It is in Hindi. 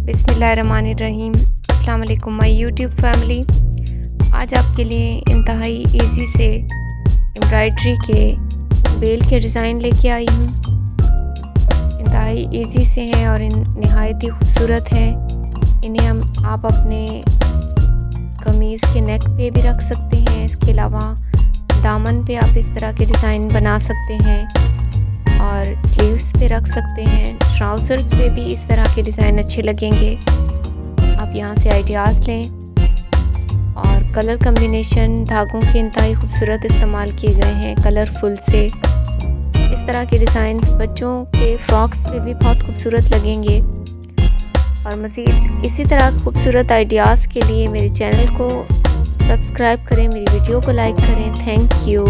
बिस्मिल्लाहिर्रहमानिर्रहीम। अस्सलाम वालेकुम माय यूट्यूब फैमिली। आज आपके लिए इंतहाई इजी से एम्ब्रॉयडरी के बेल के डिज़ाइन लेके आई हूँ। इंतहाई इजी से हैं और नहायत ही खूबसूरत हैं। इन्हें आप अपने कमीज़ के नेक पे भी रख सकते हैं। इसके अलावा दामन पे आप इस तरह के डिज़ाइन बना सकते हैं और स्लीव्स पे रख सकते हैं। ट्राउज़र्स पे भी इस तरह के डिज़ाइन अच्छे लगेंगे। आप यहाँ से आइडियाज़ लें और कलर कम्बिनेशन धागों के इंतहाई खूबसूरत इस्तेमाल किए गए हैं, कलरफुल से। इस तरह के डिज़ाइंस बच्चों के फ्रॉक्स पे भी बहुत खूबसूरत लगेंगे। और मज़ीद इसी तरह खूबसूरत आइडियाज़ के लिए मेरे चैनल को सब्सक्राइब करें, मेरी वीडियो को लाइक करें। Thank you.